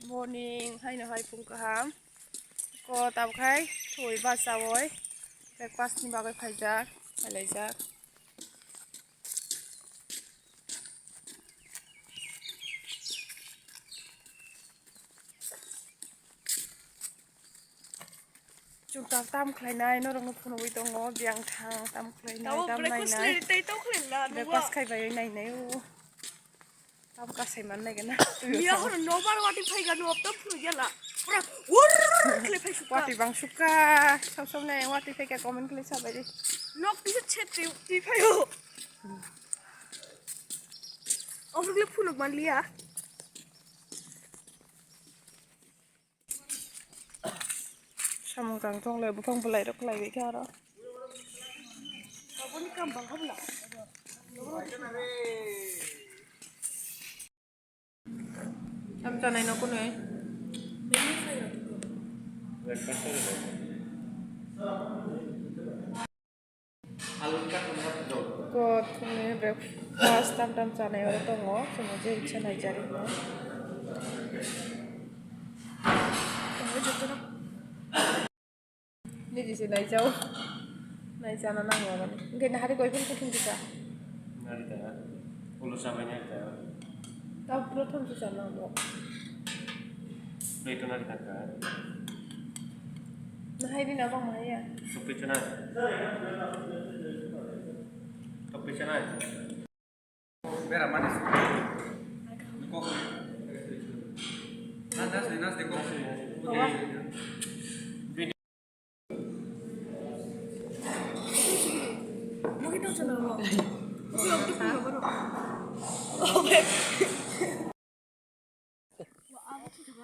morning hay na hay pung kaham ko tam khai thoi ba sawoi breakfast ni bagai phaijak halaijak chung tam khlainai no rong phun oi dong biang thang tam khlainai tam nai nai breakfast khai bai nai nai tam ka sai man nai gana ya hor no bar wati phai ga no tam phun yala pura ur khle phai suka wati bang suka sam nai wati phai ka comment khle sa bai nok ti chet ti phai ho omgle phun man liya samung tang tong le bu thong bulai rok lai ka ro aboni kam bang habla tam cha nai no ko noi ko thune breakfast tam cha nai ro tong o sumo je ichha nai jari no ni ji se nai jau nai cha na nang wa ni ngai na hari koi pun kuthung cha nari ta ulo samanya ta ta prothom cha na mo itu nari ta ka na hai ni na bang mai ya topi chana Espera, manes. Coge. Nas de coge. mo kita sana mo yo ti phun ba ro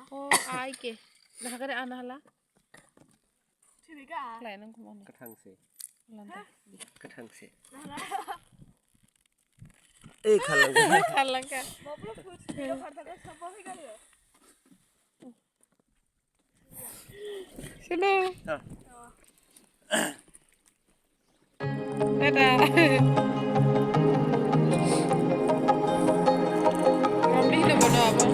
oh ai ke na ka re ana hala ti ga lai nang ko mon kathang se lanta kathang se eh khalang ka mo pura phun ti ga phata ga sab hai ga le sino ha ada Ramli le bono apa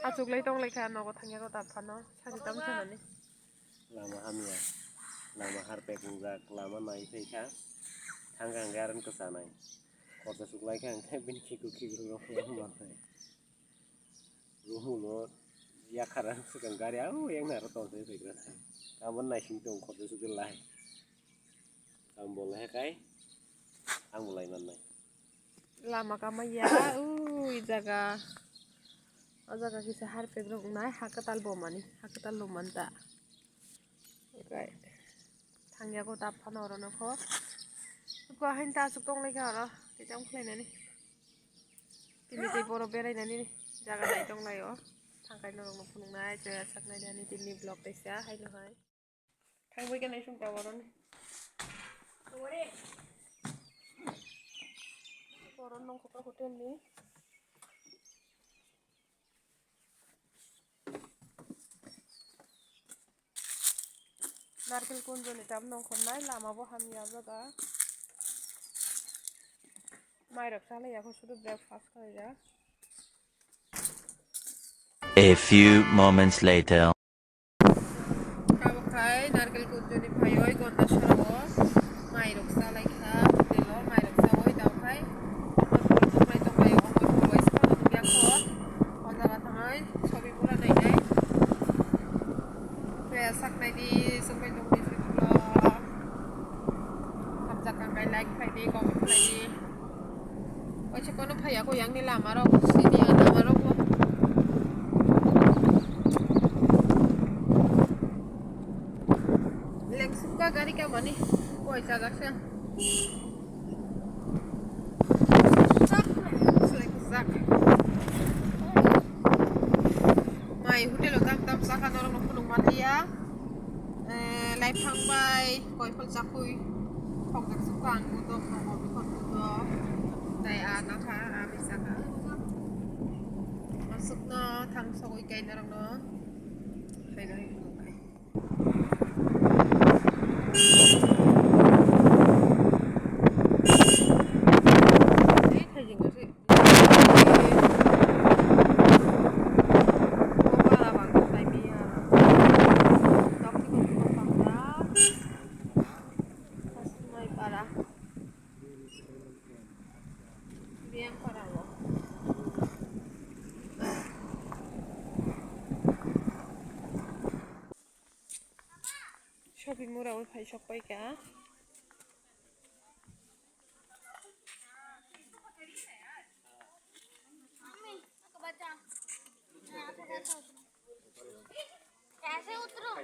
Asuk lai tong lai khan no ko thangya ko tap phano chari tam chana ni lama hamia lama harpe kunjak lama nai thei kha thanggang garan ko sanai korta suklai kha khai bin ki ro ma thai ruhu no ya khara sukang gari au yang na ro to thei thei ra amon nai sing tong korta suklai am bol he kai ang bolai nan nai lama kama ya jaga ajaga kisa har pe grong nai hakatal bomani hakatal lomanta okay thangya ko tap phano ro no kho ko hain ta suk tong lai ka ro ti tong khlai na ni tini te poro berai na ni jaga nai tong lai o thangkai no rong phung nai je sak nai ni tini blog te sia hai no hai thang boi ka nai sung ta ro ni ore koron nong ko hotel ni Narkel kunja ni tam nong khon nai lama bo ham ya jaga mai rak sala ya ko sudu breakfast kare ja A few moments later. Kabo khai Narkel kunja ni phayoi gonda sharabo mai rak sala kha delo mai rak sawoi dau khai mai to mai o mo voice ko no ya ko ojaga thangai Chabimura nai nai sak nai di sokphai tong ni suklo samjak kai like khai di comment khai di oi che kono phaya ko yang ni lama ro sini ana ro Mari ka mani. Koi sa dak siya. Sak. Mai hotel tam sakan orang nok punung mati ya. Lai phang bai koi phol sakui. Phok dak sukang utok nok bi khot utok. Dai na tha bisa ka. Masuk na thang sokoi kai na rang no. Kai na hi kai. Chabimura ul phai sokphai ka. कैसे उतरूं?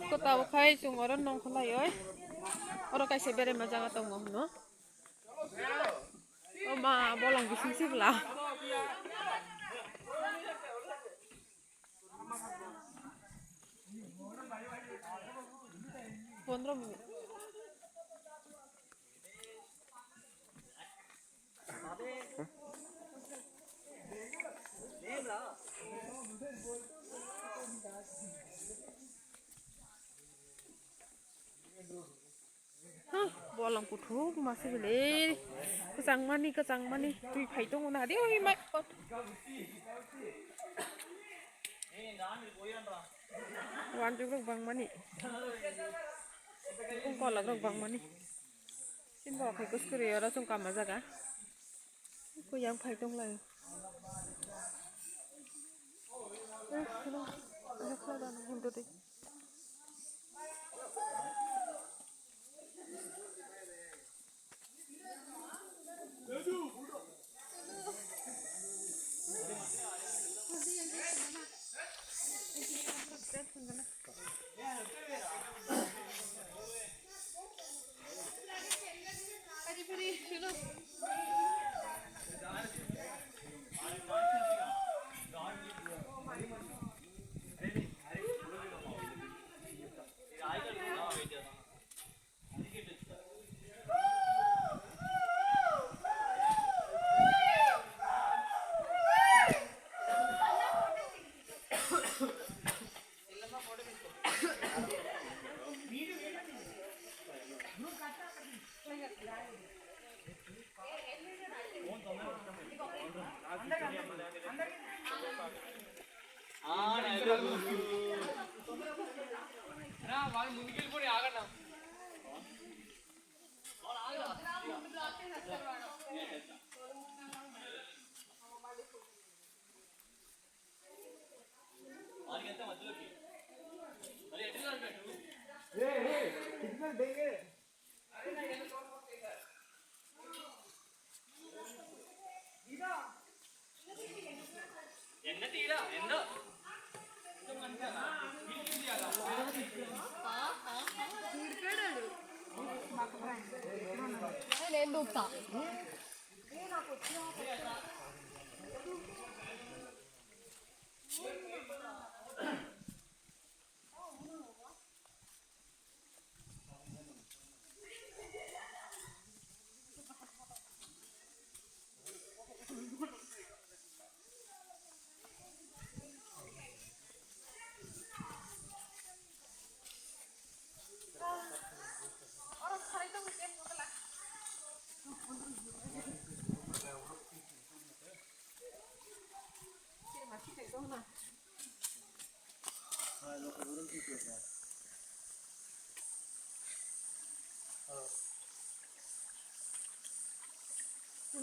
Ko tahu kai chung orang nong kholai oi. Orang kai se bere majang atau ngom no. Oh ma bolang bising sih belah. 15 minit. Bolang kuthuk masih beli. Kecang mani. Tui phai tong na dia oi mai. Wan juga bang mani. Kung kolak rong bang mani. Xin bỏ phải kus kuri ora chung kam aja ka. Ko yang phai tong lai. Ano kala dan hindu de.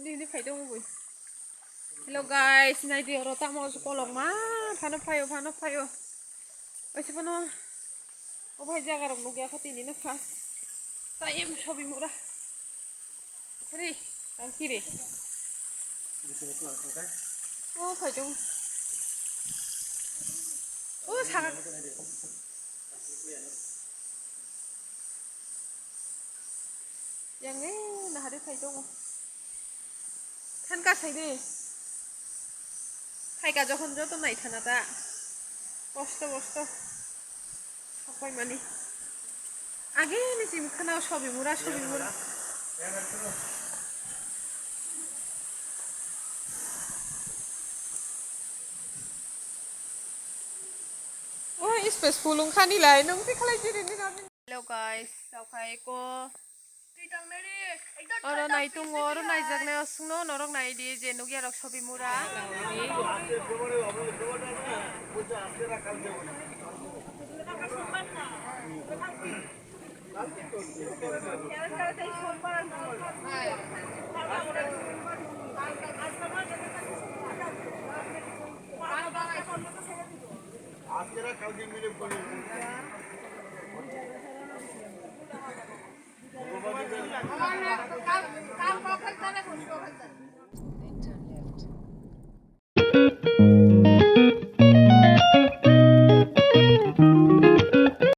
Ini phải đâu rồi? Hello guys, nay đi ở tạm một số lồng má, phano phayo. Ôi chứ phano, ôi bây giờ cái đồng kia phát tin nó phá, tại em Chabimura. Đi, làm gì đi? Ô phải chung. Ô sao? Yang ini nah ada phải chung. Thân cả thấy đi. Hay cả যখন যত নাই থানাটা কষ্ট সবাই মানে আগে নিছি খানাও Chabimura oh space pulung kanilai nung ti khalai jiri ni hello guys sokphai ko Oro nai tungo oro nai jagne osungno norok nai di je nugia rok Chabimura Turn left.